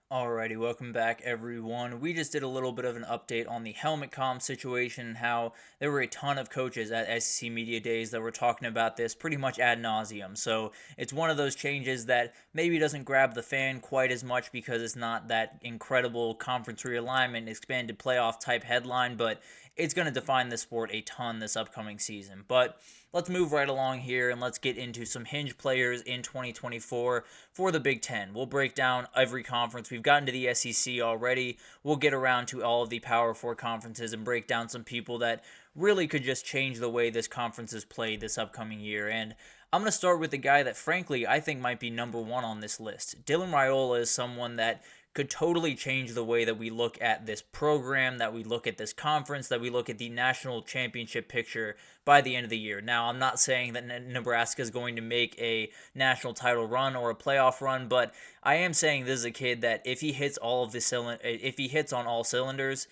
Alrighty, welcome back everyone. We just did a little bit of an update on the helmet comm situation and how there were a ton of coaches at SEC Media Days that were talking about this pretty much ad nauseum. So it's one of those changes that maybe doesn't grab the fan quite as much because it's not that incredible conference realignment, expanded playoff type headline, but it's going to define the sport a ton this upcoming season. But let's move right along here and let's get into some Hinge players in 2024 for the Big Ten. We'll break down every conference. We've gotten to the SEC already. We'll get around to all of the Power Four conferences and break down some people that really could just change the way this conference is played this upcoming year. And I'm going to start with the guy that, frankly, I think might be number one on this list. Dylan Raiola is someone that could totally change the way that we look at this program, that we look at this conference, that we look at the national championship picture by the end of the year. Now, I'm not saying that Nebraska is going to make a national title run or a playoff run, but I am saying this is a kid that if he hits if he hits on all cylinders,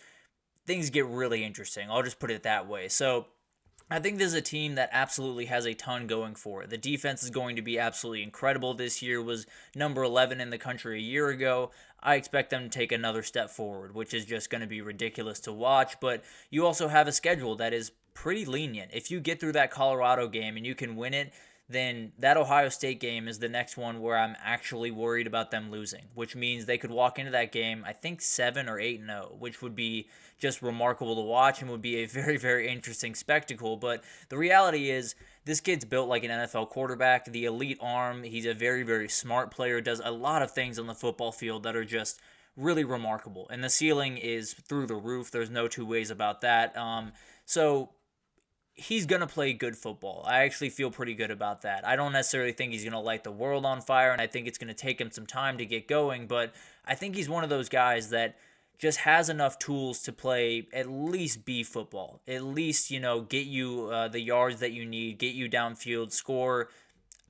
things get really interesting. I'll just put it that way. So I think this is a team that absolutely has a ton going for it. The defense is going to be absolutely incredible this year. Was number 11 in the country a year ago. I expect them to take another step forward, which is just going to be ridiculous to watch. But you also have a schedule that is pretty lenient. If you get through that Colorado game and you can win it, then that Ohio State game is the next one where I'm actually worried about them losing, which means they could walk into that game, I think 7 or 8-0, which would be just remarkable to watch and would be a very, very interesting spectacle. But the reality is, this kid's built like an NFL quarterback, the elite arm. He's a very, very smart player, does a lot of things on the football field that are just really remarkable. And the ceiling is through the roof. There's no two ways about that. So he's going to play good football. I actually feel pretty good about that. I don't necessarily think he's going to light the world on fire, and I think it's going to take him some time to get going, but I think he's one of those guys that just has enough tools to play at least B football. At least, get you the yards that you need, get you downfield, score,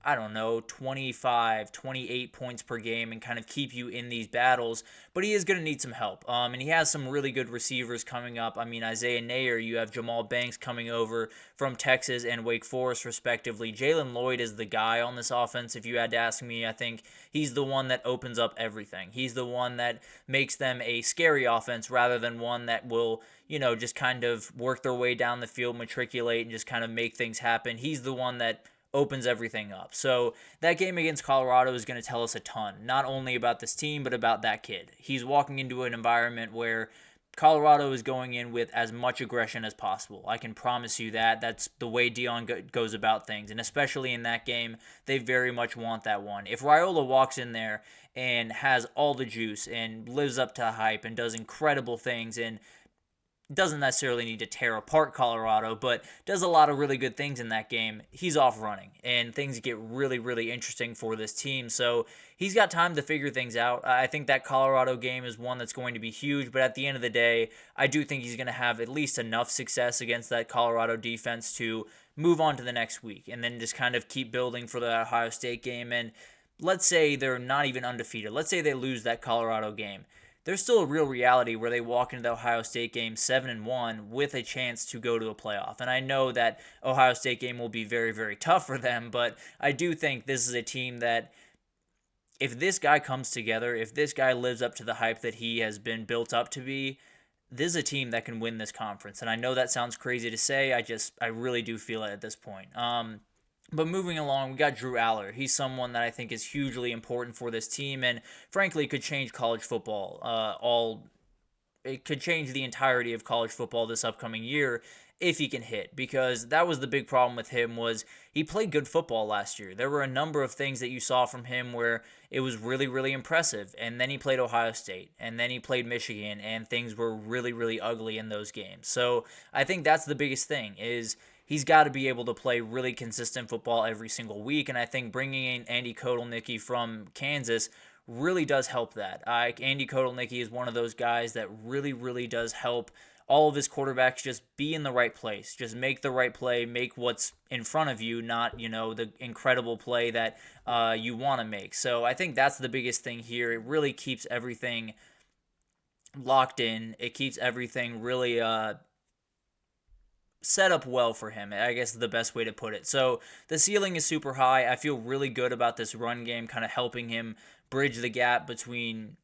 I don't know, 25, 28 points per game and kind of keep you in these battles. But he is going to need some help. And he has some really good receivers coming up. I mean, Isaiah Nayer, you have Jamal Banks coming over from Texas and Wake Forest, respectively. Jalen Lloyd is the guy on this offense. If you had to ask me, I think he's the one that opens up everything. He's the one that makes them a scary offense rather than one that will, just kind of work their way down the field, matriculate, and just kind of make things happen. He's the one that opens everything up. So that game against Colorado is going to tell us a ton, not only about this team, but about that kid. He's walking into an environment where Colorado is going in with as much aggression as possible. I can promise you that. That's the way Dion goes about things. And especially in that game, they very much want that one. If Raiola walks in there and has all the juice and lives up to the hype and does incredible things and doesn't necessarily need to tear apart Colorado, but does a lot of really good things in that game, he's off running, and things get really, really interesting for this team. So he's got time to figure things out. I think that Colorado game is one that's going to be huge, but at the end of the day, I do think he's going to have at least enough success against that Colorado defense to move on to the next week, and then just kind of keep building for the Ohio State game. And let's say they're not even undefeated. Let's say they lose that Colorado game. There's still a real reality where they walk into the Ohio State game 7-1 with a chance to go to a playoff. And I know that Ohio State game will be very, very tough for them, but I do think this is a team that if this guy comes together, if this guy lives up to the hype that he has been built up to be, this is a team that can win this conference. And I know that sounds crazy to say. I really do feel it at this point. But moving along, we got Drew Allar. He's someone that I think is hugely important for this team and frankly could change college football. It could change the entirety of college football this upcoming year if he can hit, because that was the big problem with him. Was he played good football last year. There were a number of things that you saw from him where it was really, really impressive, and then he played Ohio State, and then he played Michigan, and things were really, really ugly in those games. So I think that's the biggest thing is he's got to be able to play really consistent football every single week, and I think bringing in Andy Kotelnicki from Kansas really does help that. Andy Kotelnicki is one of those guys that really, really does help all of his quarterbacks just be in the right place, just make the right play, make what's in front of you, not, the incredible play that you want to make. So I think that's the biggest thing here. It really keeps everything locked in. It keeps everything really set up well for him, I guess is the best way to put it. So the ceiling is super high. I feel really good about this run game kind of helping him bridge the gap between,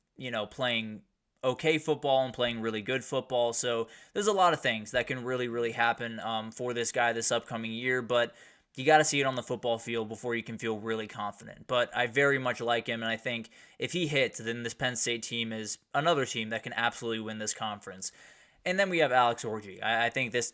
playing okay football and playing really good football. So there's a lot of things that can really, really happen for this guy this upcoming year, but you got to see it on the football field before you can feel really confident. But I very much like him, and I think if he hits, then this Penn State team is another team that can absolutely win this conference. And then we have Alex Orji. I think this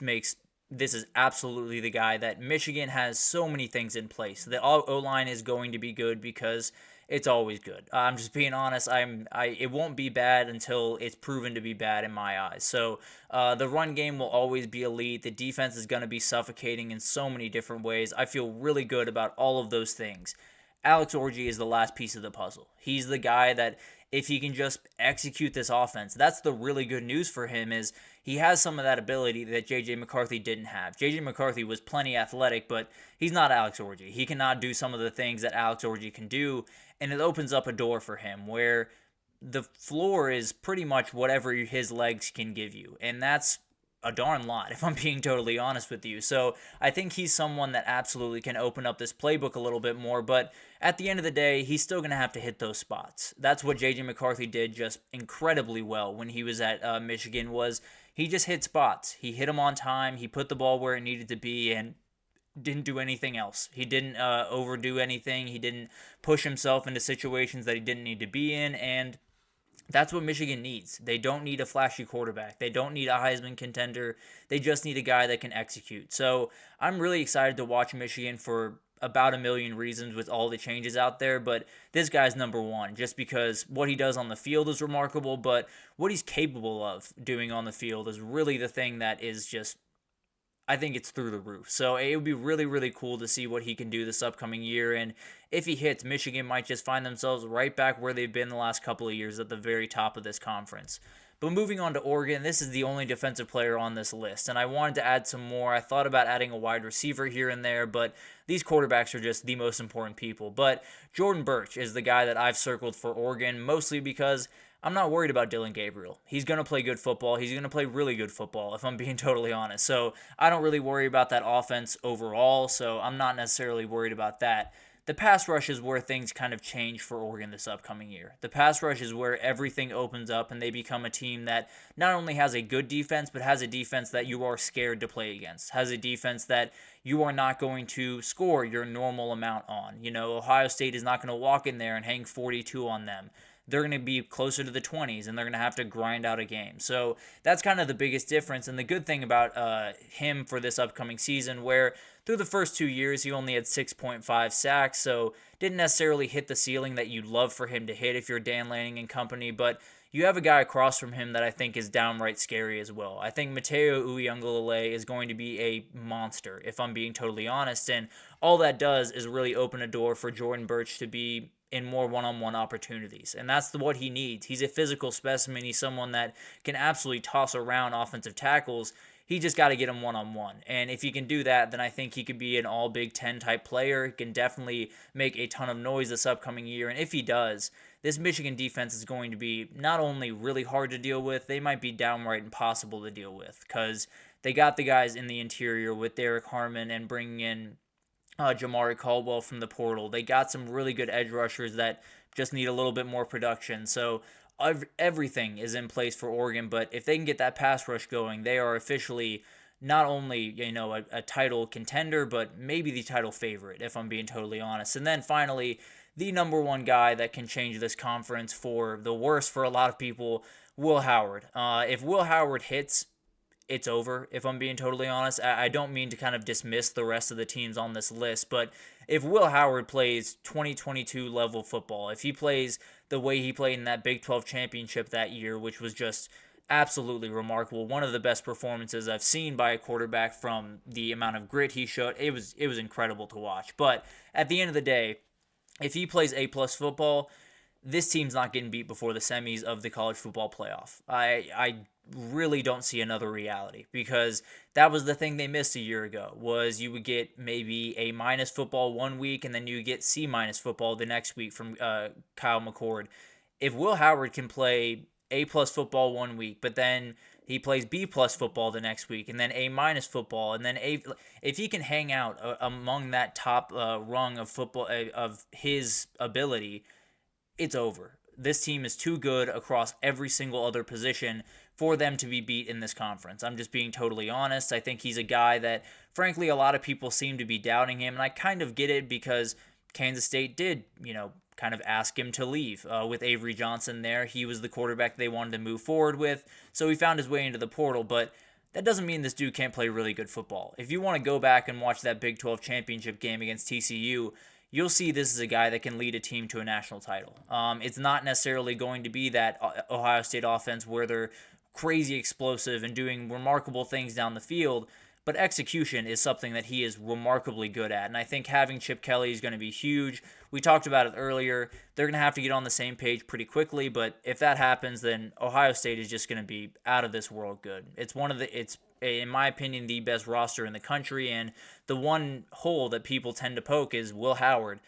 is absolutely the guy that Michigan has so many things in place. The O-line is going to be good because it's always good. I'm just being honest. It won't be bad until it's proven to be bad in my eyes. So the run game will always be elite. The defense is going to be suffocating in so many different ways. I feel really good about all of those things. Alex Orji is the last piece of the puzzle. He's the guy that if he can just execute this offense, that's the really good news for him is he has some of that ability that J.J. McCarthy didn't have. J.J. McCarthy was plenty athletic, but he's not Alex Orji. He cannot do some of the things that Alex Orji can do, and it opens up a door for him where the floor is pretty much whatever his legs can give you, and that's a darn lot, if I'm being totally honest with you. So I think he's someone that absolutely can open up this playbook a little bit more, but at the end of the day, he's still going to have to hit those spots. That's what J.J. McCarthy did just incredibly well when he was at Michigan was he just hit spots. He hit them on time. He put the ball where it needed to be and didn't do anything else. He didn't overdo anything. He didn't push himself into situations that he didn't need to be in, and that's what Michigan needs. They don't need a flashy quarterback. They don't need a Heisman contender. They just need a guy that can execute. So I'm really excited to watch Michigan for about a million reasons with all the changes out there, but this guy's number one just because what he does on the field is remarkable, but what he's capable of doing on the field is really the thing that is just I think it's through the roof. So it would be really, really cool to see what he can do this upcoming year. And if he hits, Michigan might just find themselves right back where they've been the last couple of years at the very top of this conference. But moving on to Oregon, this is the only defensive player on this list. And I wanted to add some more. I thought about adding a wide receiver here and there, but these quarterbacks are just the most important people. But Jordan Burch is the guy that I've circled for Oregon, mostly because I'm not worried about Dylan Gabriel. He's going to play good football. He's going to play really good football, if I'm being totally honest. So I don't really worry about that offense overall, so I'm not necessarily worried about that. The pass rush is where things kind of change for Oregon this upcoming year. The pass rush is where everything opens up and they become a team that not only has a good defense, but has a defense that you are scared to play against, has a defense that you are not going to score your normal amount on. Ohio State is not going to walk in there and hang 42 on them. They're going to be closer to the 20s, and they're going to have to grind out a game. So that's kind of the biggest difference. And the good thing about him for this upcoming season, where through the first 2 years, he only had 6.5 sacks, so didn't necessarily hit the ceiling that you'd love for him to hit if you're Dan Lanning and company, but you have a guy across from him that I think is downright scary as well. I think Mateo Uiagalelei is going to be a monster, if I'm being totally honest, and all that does is really open a door for Jordan Burch to be in more one-on-one opportunities. And that's what he needs. He's a physical specimen. He's someone that can absolutely toss around offensive tackles. He just got to get him one-on-one. And if he can do that, then I think he could be an all Big Ten type player. He can definitely make a ton of noise this upcoming year. And if he does, this Michigan defense is going to be not only really hard to deal with, they might be downright impossible to deal with because they got the guys in the interior with Derek Harmon and bringing in Jamari Caldwell from the portal. They got some really good edge rushers that just need a little bit more production. So everything is in place for Oregon, but if they can get that pass rush going, they are officially not only a title contender, but maybe the title favorite, if I'm being totally honest. And then finally, the number one guy that can change this conference for the worse for a lot of people, Will Howard. If Will Howard hits, it's over, if I'm being totally honest. I don't mean to kind of dismiss the rest of the teams on this list, but if Will Howard plays 2022 level football, if he plays the way he played in that Big 12 championship that year, which was just absolutely remarkable, one of the best performances I've seen by a quarterback from the amount of grit he showed, it was incredible to watch. But at the end of the day, if he plays A-plus football, this team's not getting beat before the semis of the college football playoff. I really don't see another reality because that was the thing they missed a year ago was you would get maybe A- football 1 week and then you get C- football the next week from Kyle McCord. If Will Howard can play A-plus football 1 week, but then he plays B-plus football the next week and then A- football and then if he can hang out among that top rung of football of his ability, it's over. this team is too good across every single other position for them to be beat in this conference. I'm just being totally honest. I think he's a guy that, frankly, a lot of people seem to be doubting him, and I kind of get it because Kansas State did, kind of ask him to leave with Avery Johnson there. He was the quarterback they wanted to move forward with, so he found his way into the portal, but that doesn't mean this dude can't play really good football. If you want to go back and watch that Big 12 championship game against TCU, you'll see this is a guy that can lead a team to a national title. It's not necessarily going to be that Ohio State offense where they're crazy explosive and doing remarkable things down the field, but execution is something that he is remarkably good at. And I think having Chip Kelly is going to be huge. We talked about it earlier. They're going to have to get on the same page pretty quickly, but if that happens, then Ohio State is just going to be out of this world good. It's in my opinion, the best roster in the country, and the one hole that people tend to poke is Will Howard.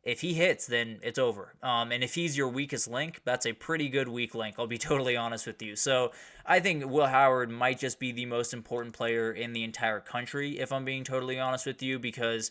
If he hits, then it's over. And if he's your weakest link, that's a pretty good weak link, I'll be totally honest with you. So I think Will Howard might just be the most important player in the entire country, if I'm being totally honest with you, because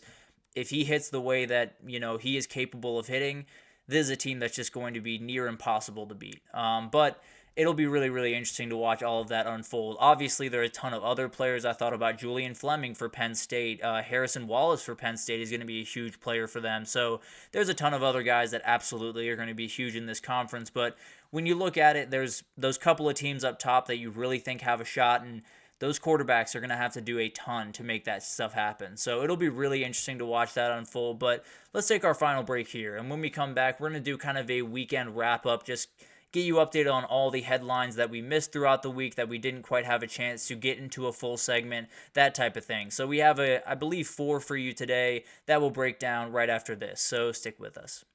if he hits the way that, he is capable of hitting, this is a team that's just going to be near impossible to beat. But it'll be really, really interesting to watch all of that unfold. Obviously, there are a ton of other players. I thought about Julian Fleming for Penn State. Harrison Wallace for Penn State is going to be a huge player for them. So there's a ton of other guys that absolutely are going to be huge in this conference. But when you look at it, there's those couple of teams up top that you really think have a shot, and those quarterbacks are going to have to do a ton to make that stuff happen. So it'll be really interesting to watch that unfold. But let's take our final break here. And when we come back, we're going to do kind of a weekend wrap-up, just get you updated on all the headlines that we missed throughout the week that we didn't quite have a chance to get into a full segment, that type of thing. So we have, I believe, 4 for you today that will break down right after this. So stick with us.